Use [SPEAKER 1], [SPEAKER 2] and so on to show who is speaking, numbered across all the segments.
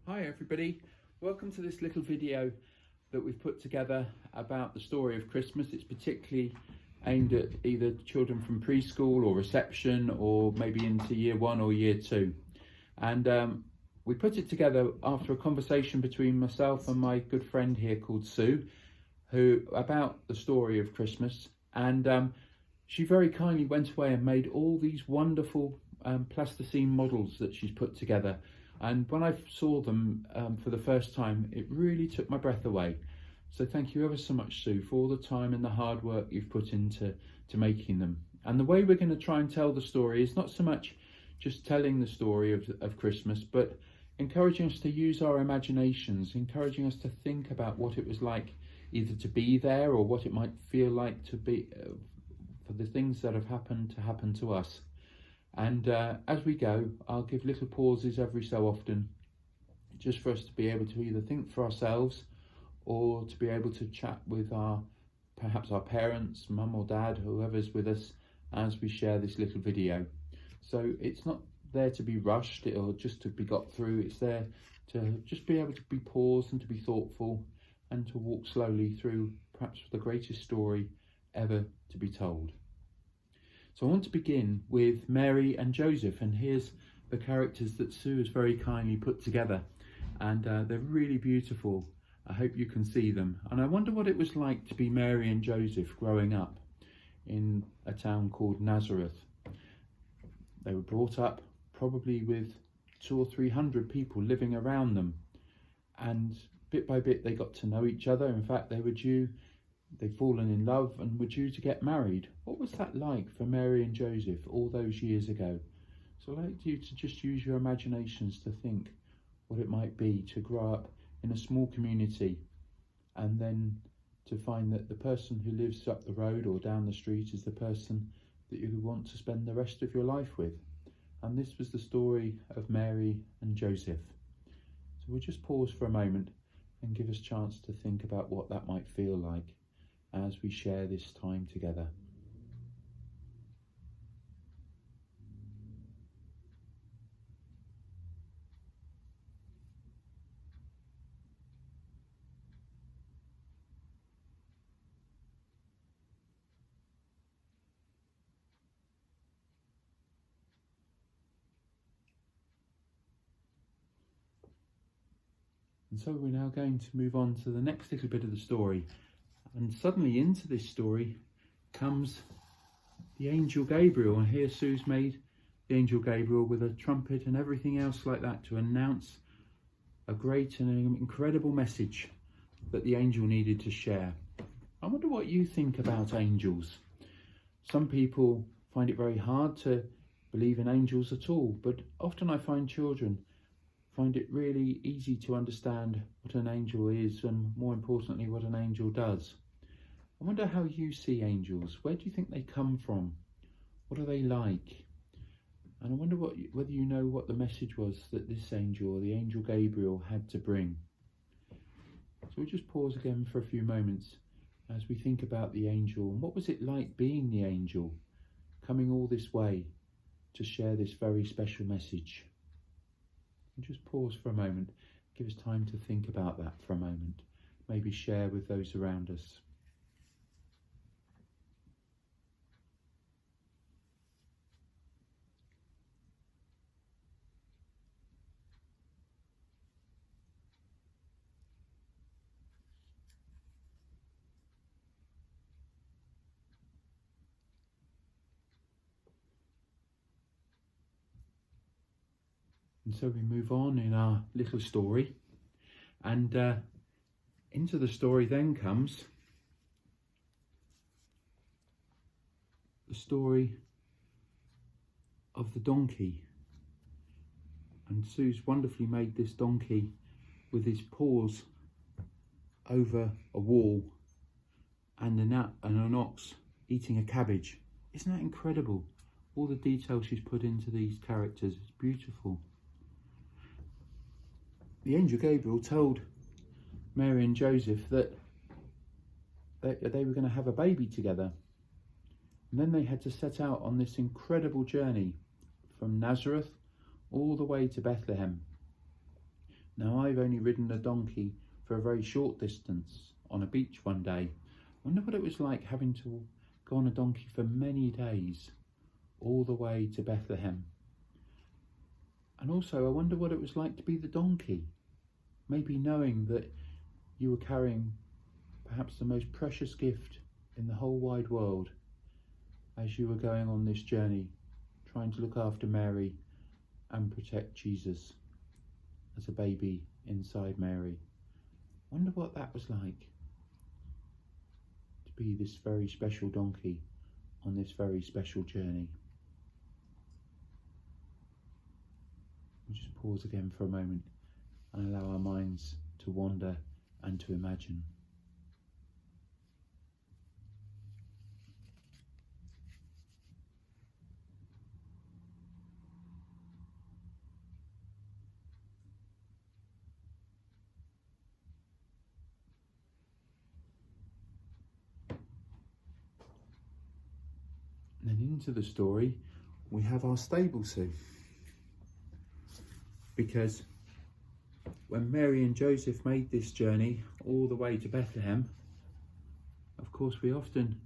[SPEAKER 1] Hi everybody, welcome to this little video that we've put together about the story of Christmas. It's particularly aimed at either children from preschool or reception or maybe into year 1 or year 2. And we put it together after a conversation between myself and my good friend here called Sue, who about the story of Christmas. And she very kindly went away and made all these wonderful plasticine models that she's put together. And when I saw them for the first time, it really took my breath away. So thank you ever so much, Sue, for all the time and the hard work you've put into making them. And the way we're going to try and tell the story is not so much just telling the story of Christmas, but encouraging us to use our imaginations, encouraging us to think about what it was like either to be there or what it might feel like to be for the things that have happened to happen to us. And as we go, I'll give little pauses every so often, just for us to be able to either think for ourselves or to be able to chat with perhaps our parents, mum or dad, whoever's with us, as we share this little video. So it's not there to be rushed or just to be got through. It's there to just be able to be paused and to be thoughtful and to walk slowly through perhaps the greatest story ever to be told. So I want to begin with Mary and Joseph, and here's the characters that Sue has very kindly put together, and they're really beautiful. I hope you can see them. And I wonder what it was like to be Mary and Joseph growing up in a town called Nazareth. They were brought up probably with 200 or 300 people living around them, and bit by bit they got to know each other. In fact, they'd fallen in love and were due to get married. What was that like for Mary and Joseph all those years ago? So I'd like you to just use your imaginations to think what it might be to grow up in a small community and then to find that the person who lives up the road or down the street is the person that you want to spend the rest of your life with. And this was the story of Mary and Joseph. So we'll just pause for a moment and give us a chance to think about what that might feel like as we share this time together. And so we're now going to move on to the next little bit of the story. And suddenly into this story comes the angel Gabriel. And here Sue's made the angel Gabriel with a trumpet and everything else like that to announce a great and an incredible message that the angel needed to share. I wonder what you think about angels. Some people find it very hard to believe in angels at all, but often I find children find it really easy to understand what an angel is and, more importantly, what an angel does. I wonder how you see angels. Where do you think they come from? What are they like? And I wonder whether you know what the message was that this angel, or the angel Gabriel, had to bring. So we'll just pause again for a few moments as we think about the angel. And what was it like being the angel, coming all this way to share this very special message? And just pause for a moment, give us time to think about that for a moment, maybe share with those around us. And so we move on in our little story, and into the story then comes the story of the donkey. And Sue's wonderfully made this donkey with his paws over a wall and an ox eating a cabbage. Isn't that incredible? All the detail she's put into these characters is beautiful. The angel Gabriel told Mary and Joseph that they were going to have a baby together. And then they had to set out on this incredible journey from Nazareth all the way to Bethlehem, Now, I've only ridden a donkey for a very short distance on a beach one day. I wonder what it was like having to go on a donkey for many days, all the way to Bethlehem. And also, I wonder what it was like to be the donkey, maybe knowing that you were carrying perhaps the most precious gift in the whole wide world as you were going on this journey, trying to look after Mary and protect Jesus as a baby inside Mary. I wonder what that was like, to be this very special donkey on this very special journey. We'll just pause again for a moment and allow our minds to wander and to imagine. And then into the story, we have our stable Sue. Because when Mary and Joseph made this journey all the way to Bethlehem, of course we often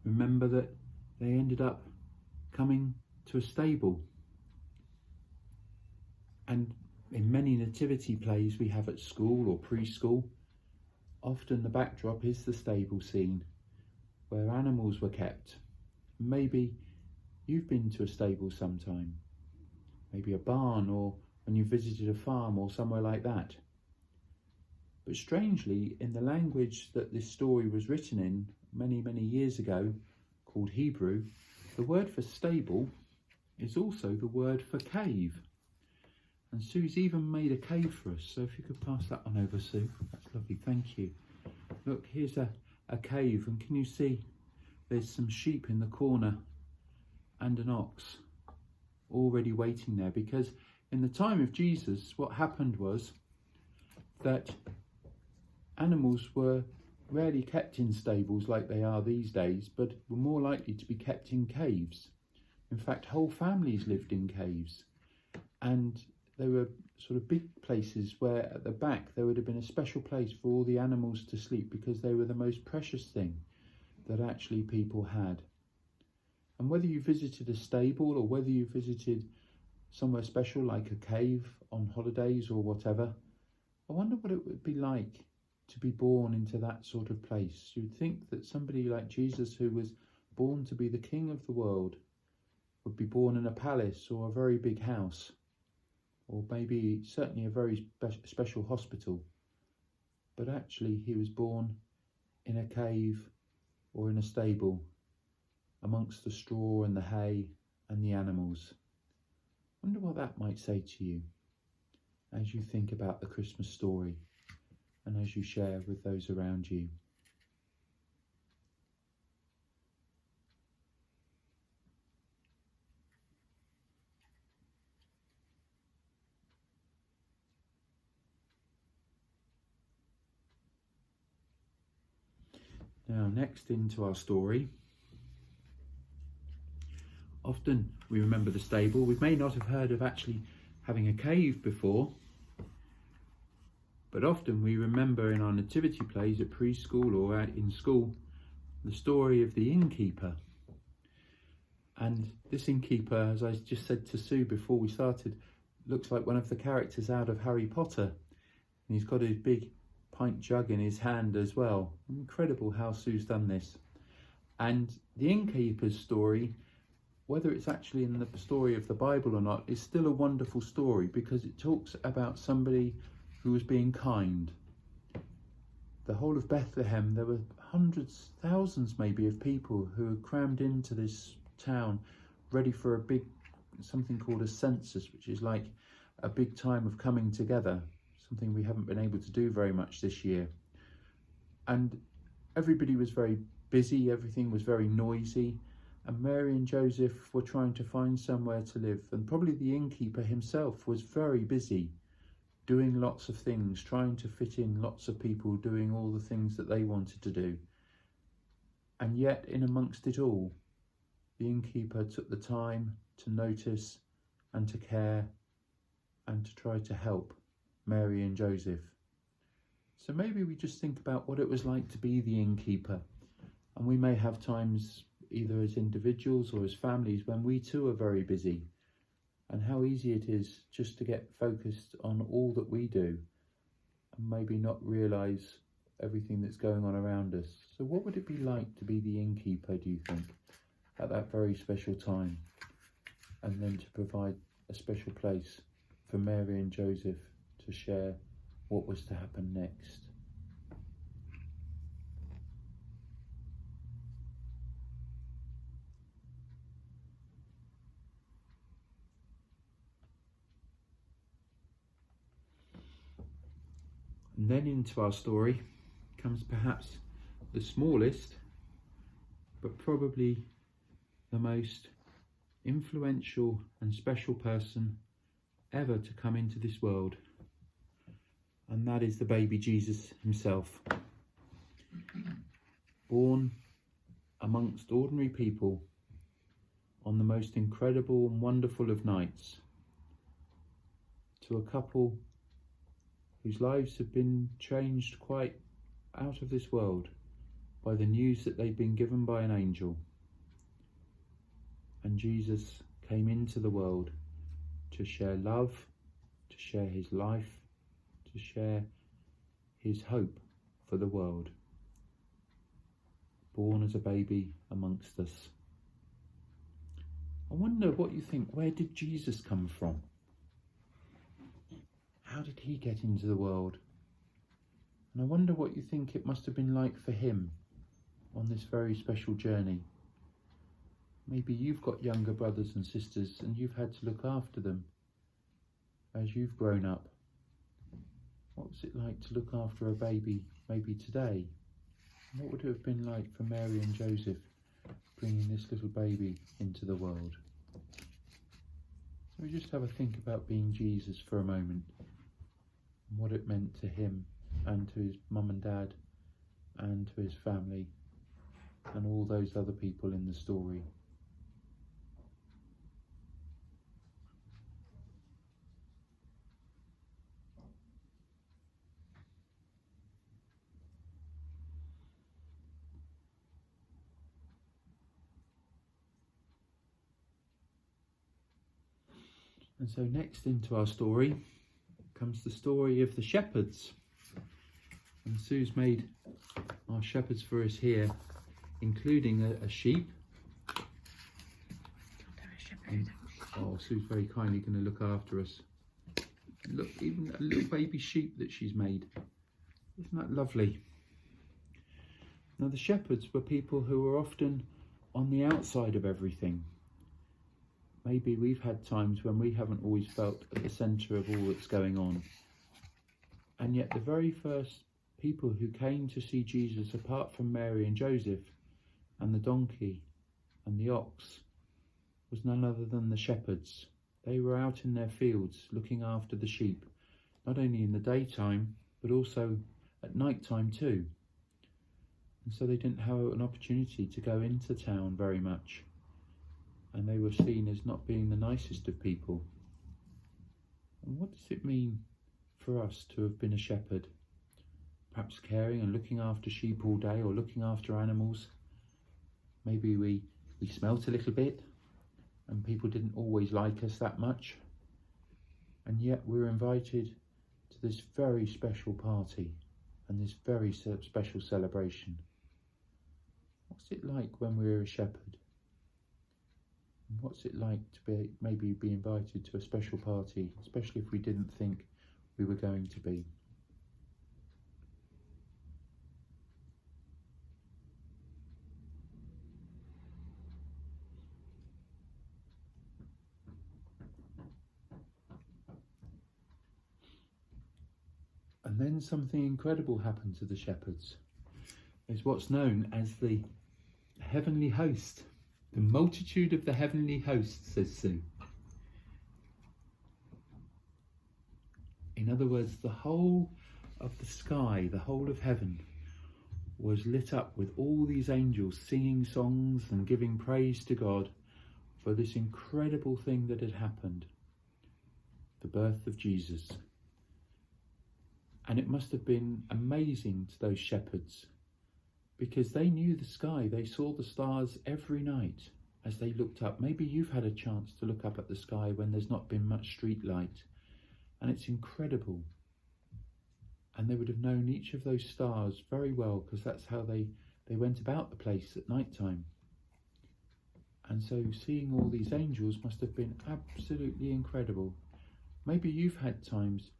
[SPEAKER 1] remember that they ended up coming to a stable. And in many nativity plays we have at school or preschool, often the backdrop is the stable scene where animals were kept. Maybe you've been to a stable sometime, maybe a barn, or when you visited a farm or somewhere like that. But strangely, in the language that this story was written in many, many years ago, called Hebrew, the word for stable is also the word for cave. And Sue's even made a cave for us, so if you could pass that on over, Sue, that's lovely, thank you. Look, here's a cave, and can you see there's some sheep in the corner and an ox already waiting there, because in the time of Jesus what happened was that animals were rarely kept in stables like they are these days, but were more likely to be kept in caves. In fact, whole families lived in caves, and they were sort of big places where at the back there would have been a special place for all the animals to sleep, because they were the most precious thing that actually people had. And whether you visited a stable or whether you visited somewhere special like a cave on holidays or whatever, I wonder what it would be like to be born into that sort of place. You'd think that somebody like Jesus, who was born to be the King of the world, would be born in a palace or a very big house, or maybe certainly a very special hospital. But actually he was born in a cave or in a stable, amongst the straw and the hay and the animals. I wonder what that might say to you as you think about the Christmas story and as you share with those around you. Now, next into our story, often we remember the stable. We may not have heard of actually having a cave before, but often we remember in our nativity plays at preschool or in school the story of the innkeeper. And this innkeeper, as I just said to Sue before we started, looks like one of the characters out of Harry Potter. And he's got his big pint jug in his hand as well. Incredible how Sue's done this. And the innkeeper's story, whether it's actually in the story of the Bible or not, is still a wonderful story, because it talks about somebody who was being kind. The whole of Bethlehem, there were hundreds, thousands maybe, of people who had crammed into this town ready for a big, something called a census, which is like a big time of coming together, something we haven't been able to do very much this year. And everybody was very busy, everything was very noisy, and Mary and Joseph were trying to find somewhere to live, and probably the innkeeper himself was very busy doing lots of things, trying to fit in lots of people doing all the things that they wanted to do. And yet, in amongst it all, the innkeeper took the time to notice and to care and to try to help Mary and Joseph. So maybe we just think about what it was like to be the innkeeper. And we may have times, either as individuals or as families, when we too are very busy, and how easy it is just to get focused on all that we do and maybe not realise everything that's going on around us. So what would it be like to be the innkeeper, do you think, at that very special time, and then to provide a special place for Mary and Joseph to share what was to happen next? And then into our story comes perhaps the smallest, but probably the most influential and special person ever to come into this world. And that is the baby Jesus himself. Born amongst ordinary people on the most incredible and wonderful of nights, to a couple whose lives have been changed quite out of this world by the news that they've been given by an angel. And Jesus came into the world to share love, to share his life, to share his hope for the world. Born as a baby amongst us. I wonder what you think, where did Jesus come from? How did he get into the world? And I wonder what you think it must have been like for him on this very special journey. Maybe you've got younger brothers and sisters and you've had to look after them as you've grown up. What was it like to look after a baby maybe today? And what would it have been like for Mary and Joseph bringing this little baby into the world? So we just have a think about being Jesus for a moment, and what it meant to him and to his mum and dad and to his family and all those other people in the story. And so next into our story comes the story of the shepherds. And Sue's made our shepherds for us here, including a sheep. Oh, Sue's very kindly going to look after us. Look, even a little baby sheep that she's made. Isn't that lovely? Now, the shepherds were people who were often on the outside of everything. Maybe we've had times when we haven't always felt at the centre of all that's going on. And yet the very first people who came to see Jesus, apart from Mary and Joseph and the donkey and the ox, was none other than the shepherds. They were out in their fields looking after the sheep, not only in the daytime, but also at night time too. And so they didn't have an opportunity to go into town very much. And they were seen as not being the nicest of people. And what does it mean for us to have been a shepherd? Perhaps caring and looking after sheep all day, or looking after animals. Maybe we smelt a little bit and people didn't always like us that much. And yet we're invited to this very special party and this very special celebration. What's it like when we're a shepherd? And what's it like to maybe be invited to a special party, especially if we didn't think we were going to be? And then something incredible happened to the shepherds. It's what's known as the heavenly host. The multitude of the heavenly host, says Sue. In other words, the whole of the sky, the whole of heaven, was lit up with all these angels singing songs and giving praise to God for this incredible thing that had happened, the birth of Jesus. And it must have been amazing to those shepherds, because they knew the sky. They saw the stars every night as they looked up. Maybe you've had a chance to look up at the sky when there's not been much street light, and it's incredible. And they would have known each of those stars very well, because that's how they went about the place at night time. And so seeing all these angels must have been absolutely incredible. Maybe you've had times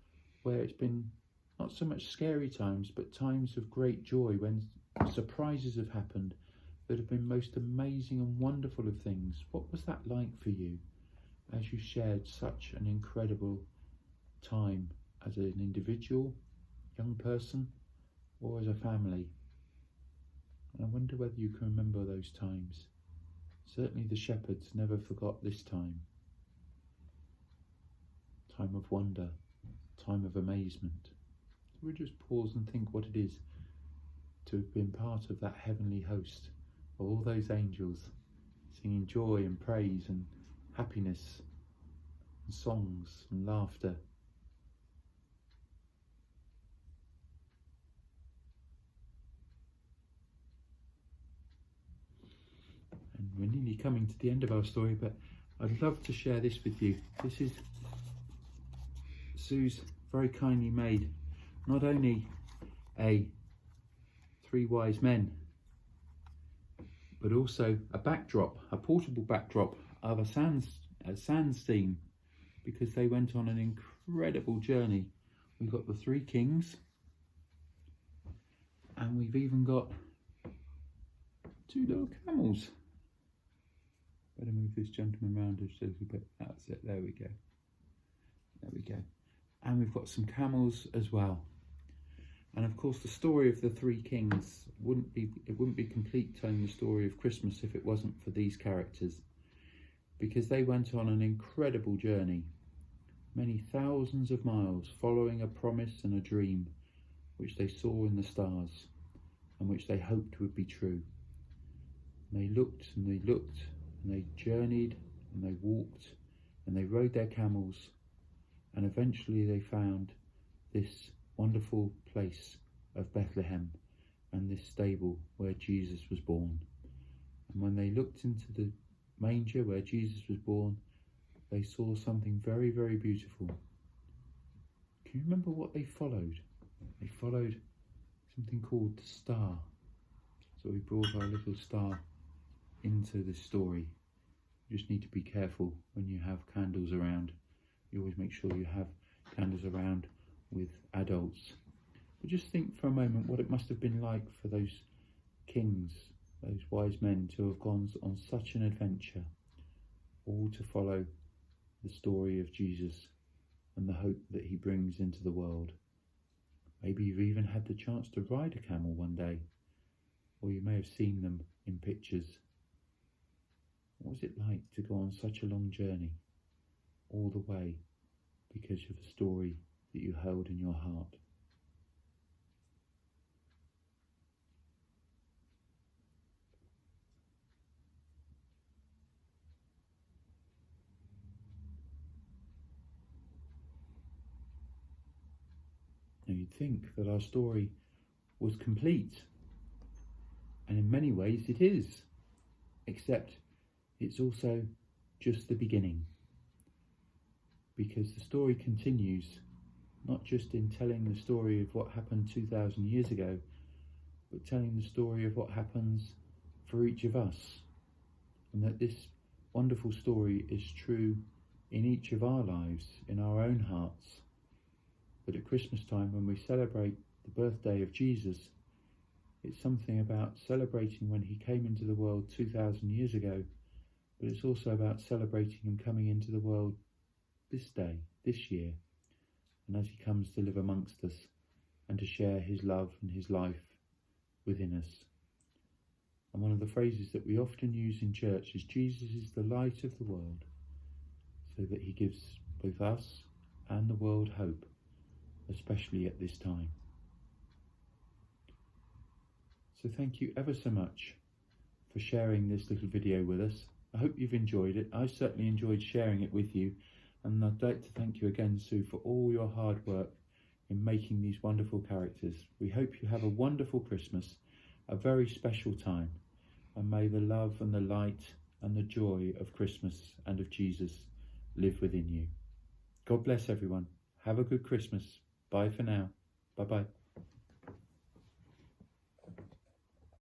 [SPEAKER 1] where it's been not so much scary times, but times of great joy when surprises have happened that have been most amazing and wonderful of things. What was that like for you as you shared such an incredible time as an individual, young person, or as a family? And I wonder whether you can remember those times. Certainly the shepherds never forgot this time. Time of wonder, time of amazement. So we'll just pause and think what it is to have been part of that heavenly host of all those angels singing joy and praise and happiness and songs and laughter. And we're nearly coming to the end of our story, but I'd love to share this with you. This is Sue's very kindly made not only a Three Wise Men, but also a backdrop, a portable backdrop of a sand scene, because they went on an incredible journey. We've got the three kings, and we've even got two little camels. Better move this gentleman round just a little bit. That's it, there we go. There we go. And we've got some camels as well. And of course the story of the three kings wouldn't be complete telling the story of Christmas if it wasn't for these characters, because they went on an incredible journey, many thousands of miles, following a promise and a dream which they saw in the stars and which they hoped would be true. And they looked and they looked and they journeyed and they walked and they rode their camels, and eventually they found this wonderful place of Bethlehem and this stable where Jesus was born. And when they looked into the manger where Jesus was born, they saw something very, very beautiful. Can you remember what they followed? They followed something called the star. So we brought our little star into this story. You just need to be careful when you have candles around. You always make sure you have candles around with adults. But just think for a moment what it must have been like for those kings, those wise men, to have gone on such an adventure, all to follow the story of Jesus and the hope that he brings into the world. Maybe you've even had the chance to ride a camel one day, or you may have seen them in pictures. What was it like to go on such a long journey, all the way, because of a story that you held in your heart? Now you'd think that our story was complete, and in many ways it is, except it's also just the beginning, because the story continues, not just in telling the story of what happened 2,000 years ago, but telling the story of what happens for each of us, and that this wonderful story is true in each of our lives, in our own hearts. But at Christmas time, when we celebrate the birthday of Jesus, it's something about celebrating when he came into the world 2,000 years ago, but it's also about celebrating him coming into the world this day, this year, and as he comes to live amongst us and to share his love and his life within us. And one of the phrases that we often use in church is, Jesus is the light of the world, so that he gives both us and the world hope, especially at this time. So thank you ever so much for sharing this little video with us. I hope you've enjoyed it. I certainly enjoyed sharing it with you, and I'd like to thank you again, Sue, for all your hard work in making these wonderful characters. We hope you have a wonderful Christmas, a very special time, and may the love and the light and the joy of Christmas and of Jesus live within you. God bless everyone. Have a good Christmas. Bye for now. Bye-bye.